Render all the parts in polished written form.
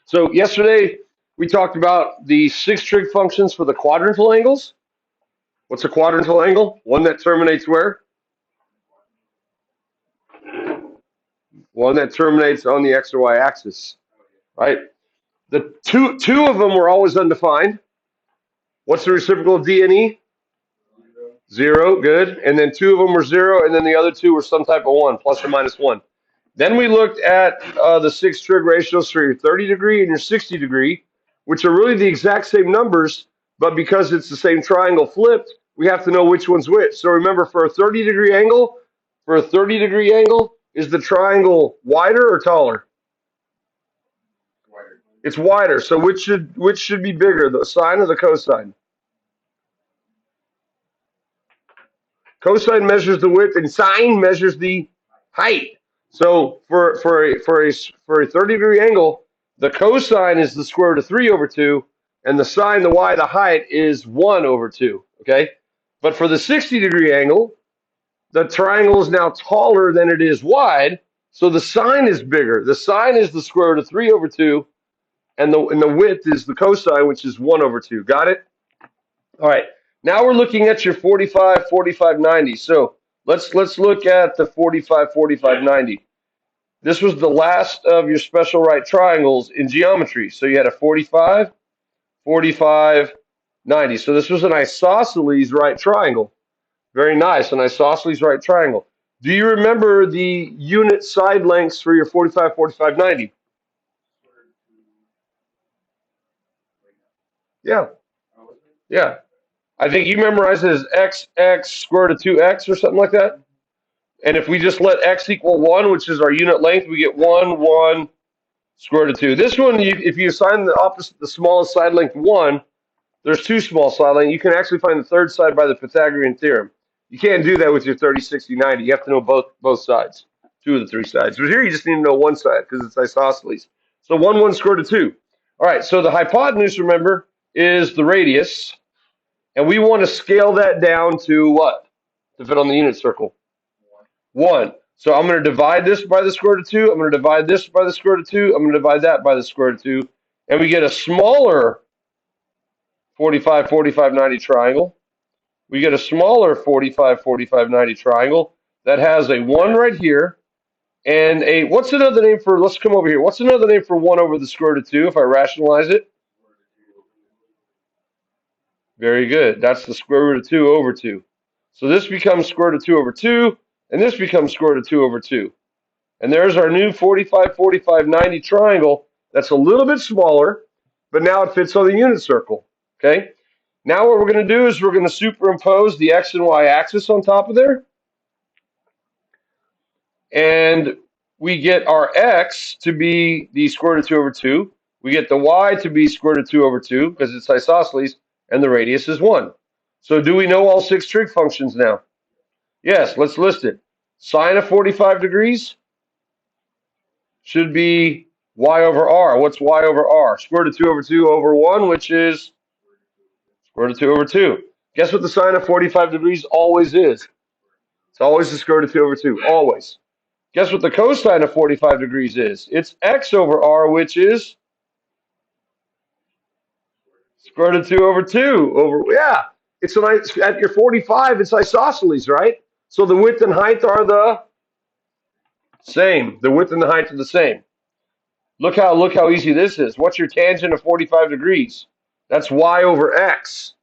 So yesterday we talked about the 6 trig functions for the quadrantal angles. What's a quadrantal angle? One that terminates where? One that terminates on the x or y axis, right? The two of them were always undefined. What's the reciprocal of D and E? 0, good. And then 2 of them were 0, and then the other 2 were some type of 1, plus or minus 1. Then we looked at the 6 trig ratios for your 30 degree and your 60 degree, which are really the exact same numbers, but because it's the same triangle flipped, we have to know which one's which. So remember, for a 30-degree angle, is the triangle wider or taller? It's wider. So which should be bigger, the sine or the cosine? Cosine measures the width, and sine measures the height. So for a 30-degree angle, the cosine is the square root of 3 over 2, and the sine, the y, the height is 1 over 2. Okay? But for the 60-degree angle, the triangle is now taller than it is wide, so the sine is bigger. The sine is the square root of 3 over 2, and the width is the cosine, which is 1 over 2. Got it? All right. Now we're looking at your 45, 45, 90. So let's look at the 45, 45, 90. This was the last of your special right triangles in geometry. So you had a 45, 45, 90. So this was an isosceles right triangle. Very nice, an isosceles right triangle. Do you remember the unit side lengths for your 45, 45, 90? Yeah. Yeah. I think you memorized it as x square root of 2x or something like that. And if we just let x equal 1, which is our unit length, we get 1, 1, square root of 2. This one, if you assign the smallest side length 1, there's 2 small side lengths. You can actually find the third side by the Pythagorean theorem. You can't do that with your 30, 60, 90. You have to know both sides, 2 of the 3 sides. But here you just need to know one side because it's isosceles. So 1, 1, square root of 2. All right, so the hypotenuse, remember, is the radius. And we want to scale that down to what? To fit on the unit circle. 1. So I'm going to divide this by the square root of 2. I'm going to divide this by the square root of 2. I'm going to divide that by the square root of 2. And we get a smaller 45, 45, 90 triangle. We get a smaller 45, 45, 90 triangle that has a 1 right here. And what's another name for, let's come over here. What's another name for 1 over the square root of 2 if I rationalize it? Very good. That's the square root of 2 over 2. So this becomes square root of 2 over 2, and this becomes square root of 2 over 2. And there's our new 45, 45, 90 triangle that's a little bit smaller, but now it fits on the unit circle. Okay? Now what we're going to do is we're going to superimpose the x and y axis on top of there. And we get our x to be the square root of 2 over 2. We get the y to be square root of 2 over 2 because it's isosceles, and the radius is 1. So do we know all 6 trig functions now? Yes, let's list it. Sine of 45 degrees should be y over r. What's y over r? Square root of 2 over 2 over 1, which is square root of 2 over 2. Guess what the sine of 45 degrees always is? It's always the square root of 2 over 2. Always. Guess what the cosine of 45 degrees is? It's x over r, which is square root of 2 over 2 over, yeah. It's at your 45, it's isosceles, right? So the width and height are the same. The width and the height are the same. Look how easy this is. What's your tangent of 45 degrees? That's y over x.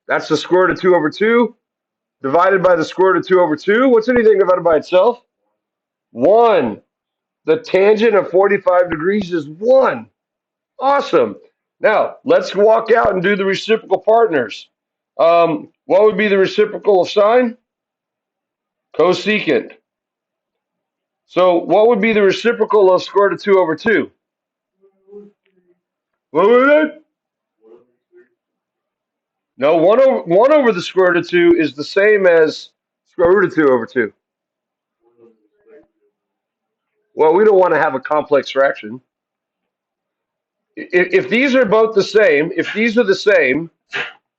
That's the square root of 2 over 2 divided by the square root of 2 over 2. What's anything divided by itself? 1. The tangent of 45 degrees is 1. Awesome. Now, let's walk out and do the reciprocal partners. What would be the reciprocal of sine? Cosecant. So what would be the reciprocal of square root of 2 over 2? What was it? No, 1 over the square root of 2 is the same as square root of 2 over 2. Well, we don't want to have a complex fraction. If these are both the same, if these are the same,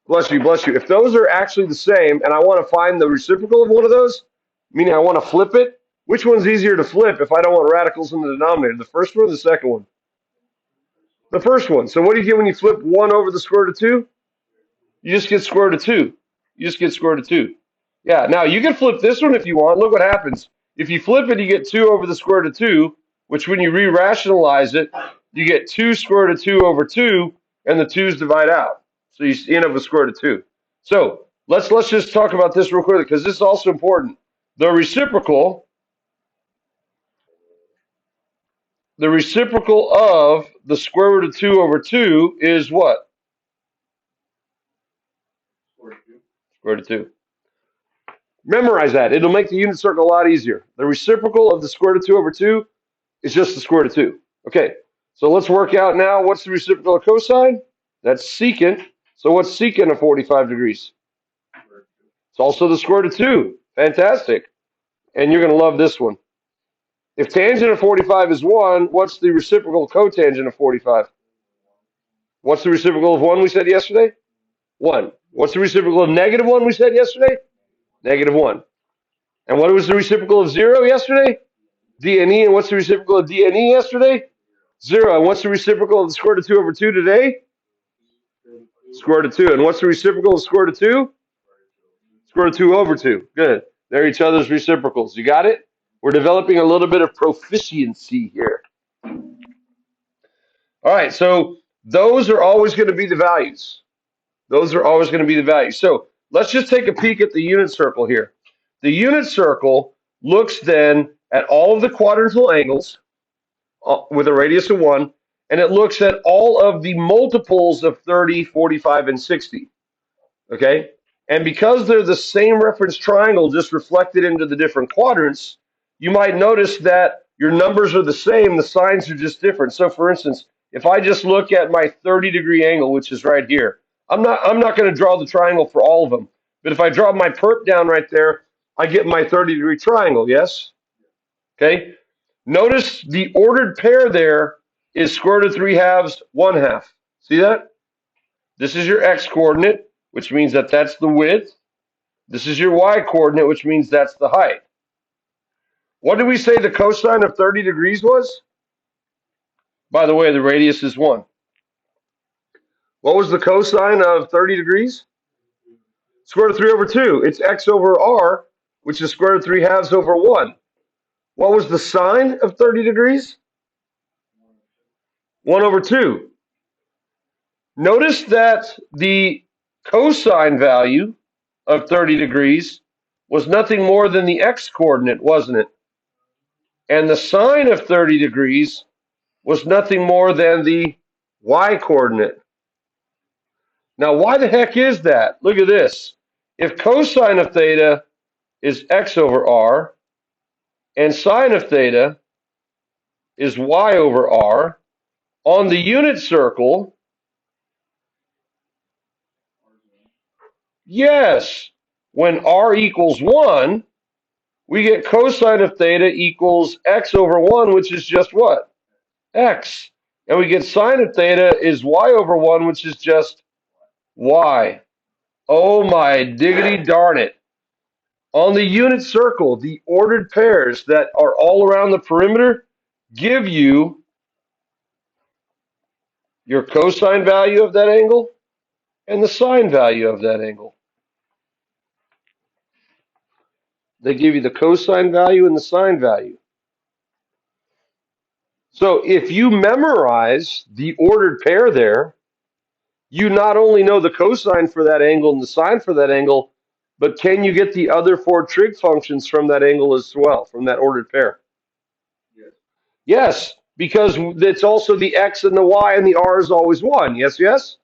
bless you, if those are actually the same, and I want to find the reciprocal of one of those, meaning I want to flip it, which one's easier to flip if I don't want radicals in the denominator, the first one or the second one? The first one. So what do you get when you flip 1 over the square root of 2? You just get square root of 2. You just get square root of 2. Yeah, now you can flip this one if you want. Look what happens. If you flip it, you get 2 over the square root of 2, which when you re-rationalize it, you get 2 square root of 2 over 2, and the 2's divide out. So you end up with square root of 2. So let's just talk about this real quickly because this is also important. The reciprocal of the square root of 2 over 2 is what? Square root of 2. Memorize that. It'll make the unit circle a lot easier. The reciprocal of the square root of 2 over 2 is just the square root of 2. Okay, so let's work out now what's the reciprocal of cosine? That's secant. So what's secant of 45 degrees? It's also the square root of 2. Fantastic. And you're going to love this one. If tangent of 45 is 1, what's the reciprocal of cotangent of 45? What's the reciprocal of 1 we said yesterday? 1. What's the reciprocal of negative 1 we said yesterday? Negative 1. And what was the reciprocal of 0 yesterday? D and E. And what's the reciprocal of D and E yesterday? 0. And what's the reciprocal of the square root of 2 over 2 today? Square root of 2. And what's the reciprocal of square root of 2? Square root of 2 over 2. Good. They're each other's reciprocals. You got it? We're developing a little bit of proficiency here. All right, so those are always going to be the values. Those are always going to be the values. So let's just take a peek at the unit circle here. The unit circle looks then at all of the quadrantal angles with a radius of 1, and it looks at all of the multiples of 30, 45, and 60. Okay? And because they're the same reference triangle just reflected into the different quadrants, you might notice that your numbers are the same, the signs are just different. So for instance, if I just look at my 30-degree angle, which is right here, I'm not going to draw the triangle for all of them. But if I draw my perp down right there, I get my 30-degree triangle, yes? Okay? Notice the ordered pair there is square root of 3 halves, 1 half. See that? This is your x coordinate, which means that that's the width. This is your y coordinate, which means that's the height. What did we say the cosine of 30 degrees was? By the way, the radius is 1. What was the cosine of 30 degrees? Square root of 3 over 2. It's x over r, which is square root of 3 halves over 1. What was the sine of 30 degrees? 1 over 2. Notice that the cosine value of 30 degrees was nothing more than the x coordinate, wasn't it? And the sine of 30 degrees was nothing more than the y coordinate. Now, why the heck is that? Look at this. If cosine of theta is x over r, and sine of theta is y over r, on the unit circle, yes, when r equals 1, we get cosine of theta equals x over 1, which is just what? X. And we get sine of theta is y over 1, which is just y. Oh my diggity darn it. On the unit circle, the ordered pairs that are all around the perimeter give you your cosine value of that angle and the sine value of that angle. They give you the cosine value and the sine value. So if you memorize the ordered pair there, you not only know the cosine for that angle and the sine for that angle, but can you get the other 4 trig functions from that angle as well, from that ordered pair? Yes. Yes, because it's also the x and the y and the r is always 1. Yes, yes?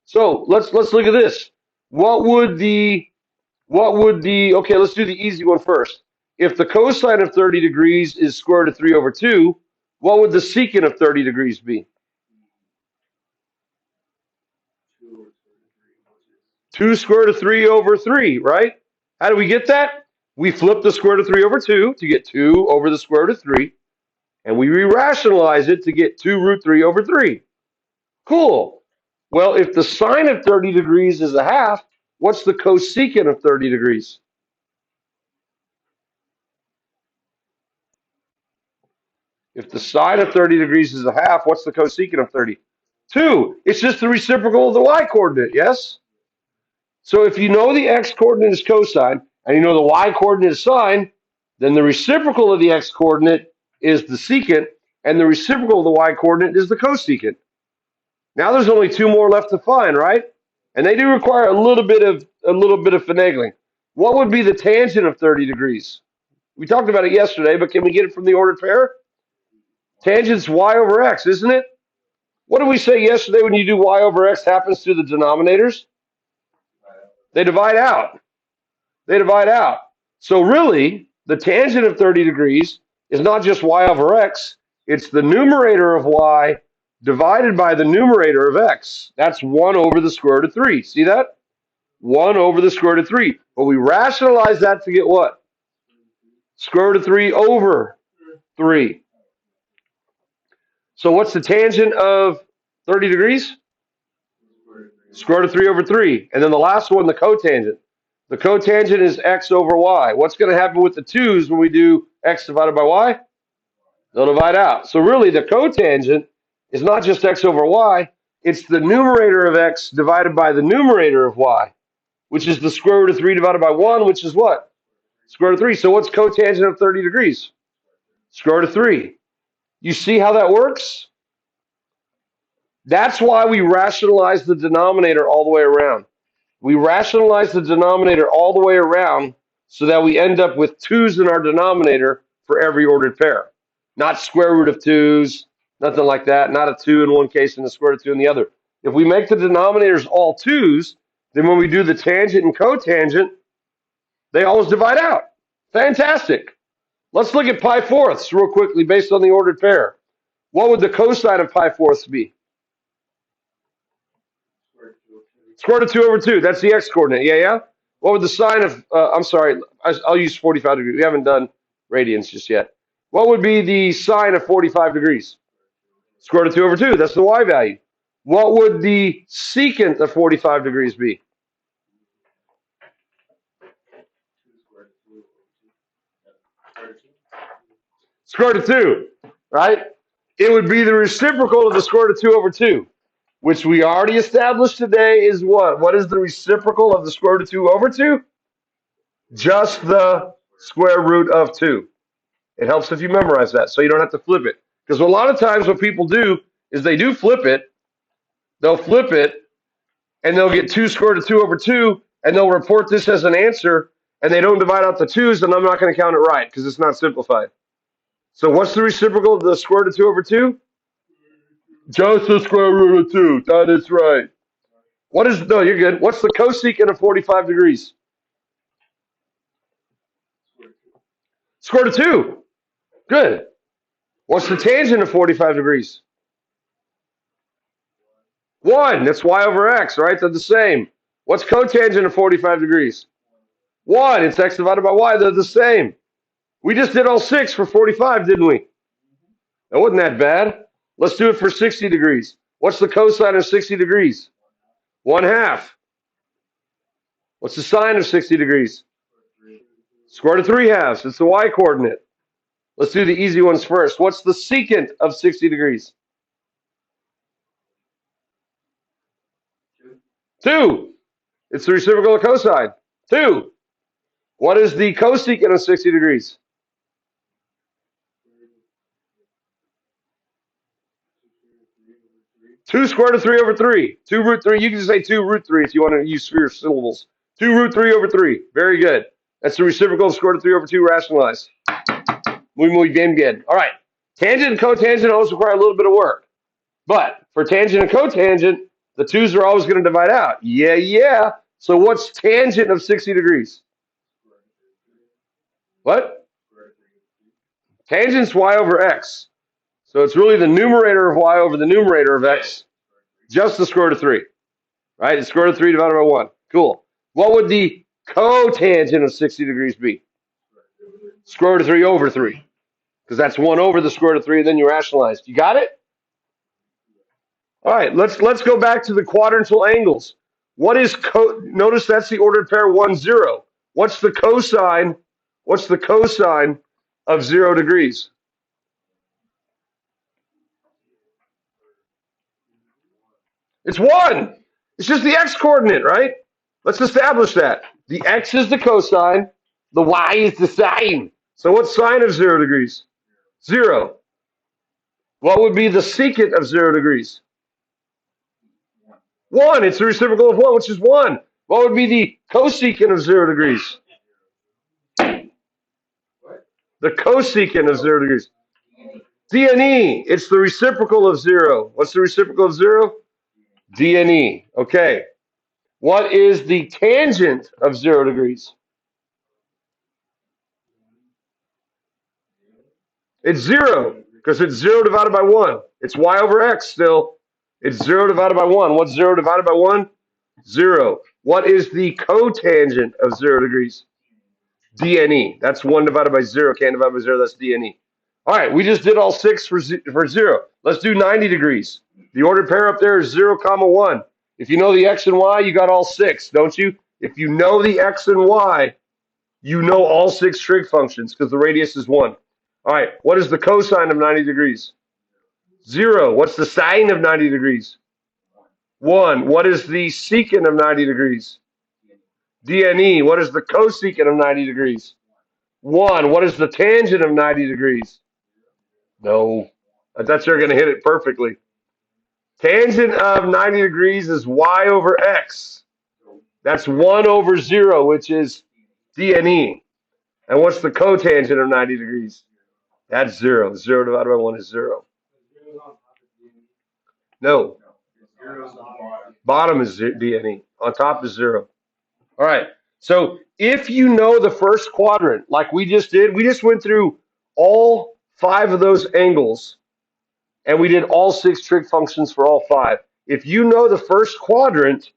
So let's look at this. What would the okay, let's do the easy one first. If the cosine of 30 degrees is square root of 3 over 2, what would the secant of 30 degrees be? 2 square root of 3 over 3, right? How do we get that? We flip the square root of 3 over 2 to get 2 over the square root of 3, and we re-rationalize it to get 2 root 3 over 3. Cool. Well, if the sine of 30 degrees is a half, what's the cosecant of 30 degrees? If the sine of 30 degrees is a half, what's the cosecant of 30? 2. It's just the reciprocal of the y coordinate, yes? So if you know the x coordinate is cosine and you know the y coordinate is sine, then the reciprocal of the x coordinate is the secant and the reciprocal of the y coordinate is the cosecant. Now there's only 2 more left to find, right? And they do require a little bit of finagling. What would be the tangent of 30 degrees? We talked about it yesterday, but can we get it from the ordered pair? Tangent's y over x, isn't it? What did we say yesterday when you do y over x happens to the denominators? They divide out. They divide out. So really, the tangent of 30 degrees is not just y over x, it's the numerator of y divided by the numerator of x. That's 1 over the square root of 3. See that? 1 over the square root of 3. But we rationalize that to get what? Square root of 3 over 3. So what's the tangent of 30 degrees? Square root of 3 over 3. And then the last one, the cotangent. The cotangent is x over y. What's going to happen with the 2's when we do x divided by y? They'll divide out. So really, the cotangent is not just x over y. It's the numerator of x divided by the numerator of y, which is the square root of 3 divided by 1, which is what? Square root of 3. So what's cotangent of 30 degrees? Square root of 3. You see how that works? That's why we rationalize the denominator all the way around. We rationalize the denominator all the way around so that we end up with 2's in our denominator for every ordered pair. Not square root of 2's, nothing like that. Not a 2 in one case and a square root of 2 in the other. If we make the denominators all 2's, then when we do the tangent and cotangent, they always divide out. Fantastic. Let's look at pi fourths real quickly based on the ordered pair. What would the cosine of pi fourths be? Square root of 2 over 2. That's the x coordinate. Yeah, yeah? What would the sine of, I'm sorry, I'll use 45 degrees. We haven't done radians just yet. What would be the sine of 45 degrees? Square root of 2 over 2. That's the y value. What would the secant of 45 degrees be? Square root of 2, right? It would be the reciprocal of the square root of 2 over 2, which we already established today is what? What is the reciprocal of the square root of 2 over 2? Just the square root of 2. It helps if you memorize that so you don't have to flip it. Because a lot of times what people do is they do flip it. They'll flip it and they'll get 2 square root of 2 over 2 and they'll report this as an answer and they don't divide out the 2's and I'm not going to count it right because it's not simplified. So what's the reciprocal of the square root of 2 over 2? Just the square root of 2. That is right. What is, no, you're good. What's the cosecant of 45 degrees? Square root of 2. Good. What's the tangent of 45 degrees? 1. That's y over x, right? They're the same. What's cotangent of 45 degrees? 1. It's x divided by y. They're the same. We just did all 6 for 45, didn't we? That wasn't that bad. Let's do it for 60 degrees. What's the cosine of 60 degrees? 1/2. What's the sine of 60 degrees? Square root of 3/2. It's the y coordinate. Let's do the easy ones first. What's the secant of 60 degrees? 2. It's the reciprocal of cosine. 2. What is the cosecant of 60 degrees? 2 square root of 3 over 3. 2 root 3. You can just say 2 root 3 if you want to use sphere syllables. 2 root 3 over 3. Very good. That's the reciprocal of square root of 3 over 2 rationalized. Muy bien, good. All right. Tangent and cotangent always require a little bit of work. But for tangent and cotangent, the 2's are always going to divide out. Yeah, yeah. So what's tangent of 60 degrees? What? Tangent's y over x. So it's really the numerator of y over the numerator of x, just the square root of 3. Right? It's square root of 3 divided by 1. Cool. What would the cotangent of 60 degrees be? Square root of 3 over 3. Because that's 1 over the square root of 3, and then you rationalize. You got it? All right, let's go back to the quadrantal angles. What is notice that's the ordered pair 1, 0. What's the cosine? What's the cosine of 0 degrees? It's 1. It's just the x-coordinate, right? Let's establish that. The x is the cosine. The y is the sine. So what's sine of 0 degrees? 0. What would be the secant of 0 degrees? 1. It's the reciprocal of 1, which is 1. What would be the cosecant of 0 degrees? The cosecant of 0 degrees. dne. It's the reciprocal of 0. What's the reciprocal of 0? dne. Okay. What is the tangent of 0 degrees? It's 0, because it's 0 divided by 1. It's y over x still. It's 0 divided by 1. What's 0 divided by 1? 0. What is the cotangent of 0 degrees? dne. That's 1 divided by 0. Can't divide by 0. That's dne. All right, we just did all 6 for 0. Let's do 90 degrees. The ordered pair up there is 0, 1. If you know the x and y, you got all 6, don't you? If you know the x and y, you know all 6 trig functions because the radius is 1. All right, what is the cosine of 90 degrees? 0. What's the sine of 90 degrees? 1. What is the secant of 90 degrees? dne. What is the cosecant of 90 degrees? 1. What is the tangent of 90 degrees? No. I thought you were going to hit it perfectly. Tangent of 90 degrees is y over x. That's 1 over 0, which is dne. And what's the cotangent of 90 degrees? That's 0. 0 divided by 1 is 0. No. Bottom is dne. On top is 0. All right. So if you know the first quadrant, like we just did, we just went through all 5 of those angles, and we did all 6 trig functions for all 5. If you know the first quadrant,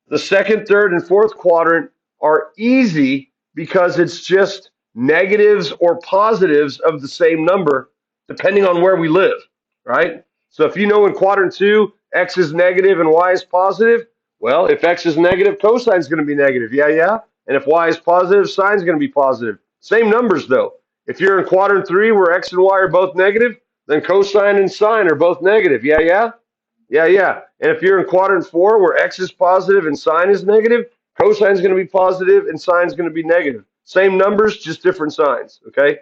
the second, third, and fourth quadrant are easy because it's just negatives or positives of the same number, depending on where we live, right? So if you know in quadrant 2, x is negative and y is positive, well, if x is negative, cosine is going to be negative. Yeah. And if y is positive, sine is going to be positive. Same numbers, though. If you're in quadrant 3 where x and y are both negative, then cosine and sine are both negative. Yeah. And if you're in quadrant 4 where x is positive and sine is negative, cosine is going to be positive and sine is going to be negative. Same numbers, just different signs, okay?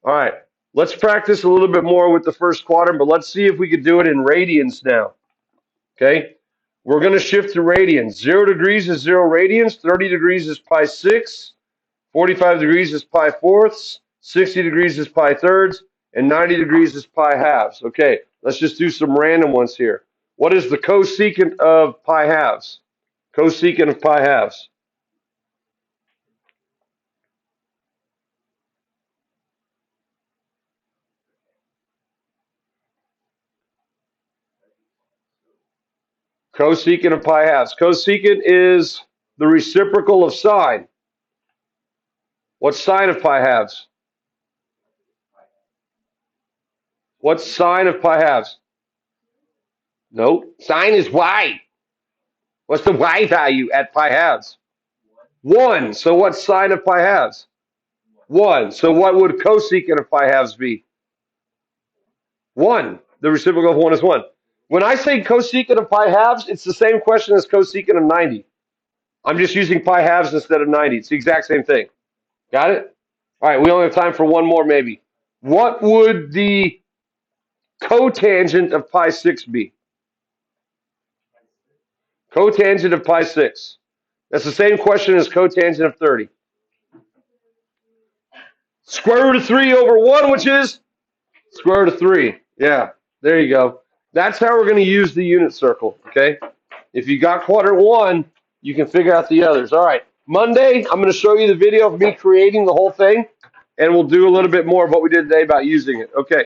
All right, let's practice a little bit more with the first quadrant, but let's see if we could do it in radians now, okay? We're going to shift to radians. 0 degrees is 0 radians, 30 degrees is pi 6, 45 degrees is pi fourths, 60 degrees is pi thirds, and 90 degrees is pi halves. Okay, let's just do some random ones here. What is the cosecant of pi halves? Cosecant of pi halves. Cosecant of pi halves. Cosecant is the reciprocal of sine. What's sine of pi halves? What's sine of pi halves? No, sine is y. What's the y value at pi halves? 1. So what's sine of pi halves? 1. So what would cosecant of pi halves be? 1. The reciprocal of 1 is 1. When I say cosecant of pi halves, it's the same question as cosecant of 90. I'm just using pi halves instead of 90. It's the exact same thing. Got it? All right, we only have time for one more maybe. What would the cotangent of pi 6 be? Cotangent of pi 6. That's the same question as cotangent of 30. Square root of 3 over 1, which is square root of 3. Yeah, there you go. That's how we're going to use the unit circle, okay? If you got quadrant 1, you can figure out the others. All right, Monday, I'm going to show you the video of me creating the whole thing, and we'll do a little bit more of what we did today about using it. Okay.